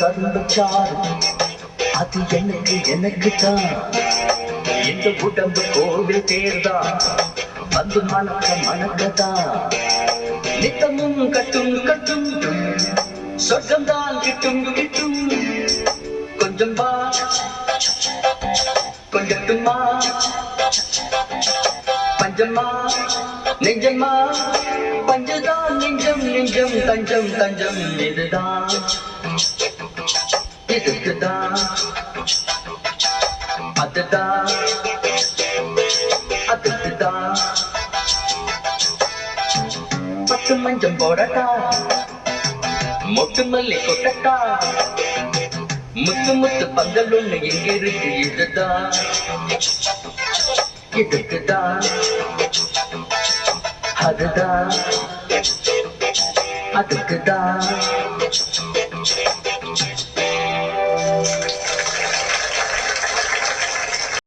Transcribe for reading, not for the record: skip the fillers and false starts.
கரும்பச்சாறு அது எனக்கு தான் இந்த உடம்பு கோவில் தேர்தான் வந்து மணக்கதான் நித்தமும் கட்டும் கட்டும் சொர்க்கம்தான் கிட்டும் கிட்டும் கொஞ்சம் வா கொஞ்சட்டுமா பஞ்சமா நெஞ்சமா பஞ்சதான் நெஞ்சம் நெஞ்சம் தஞ்சம் தஞ்சம் இதுதான் இதுக்குதான் அதுதான் அதுக்குதான் பட்டு மஞ்சம் போடட்டா மொட்டு மல்லி கொட்டட்டா முத்து முத்து பந்தல் ஒண்ணு எங்க இருக்கு இதுதான் இதுக்குதான் அதுதான் அதுக்குதான்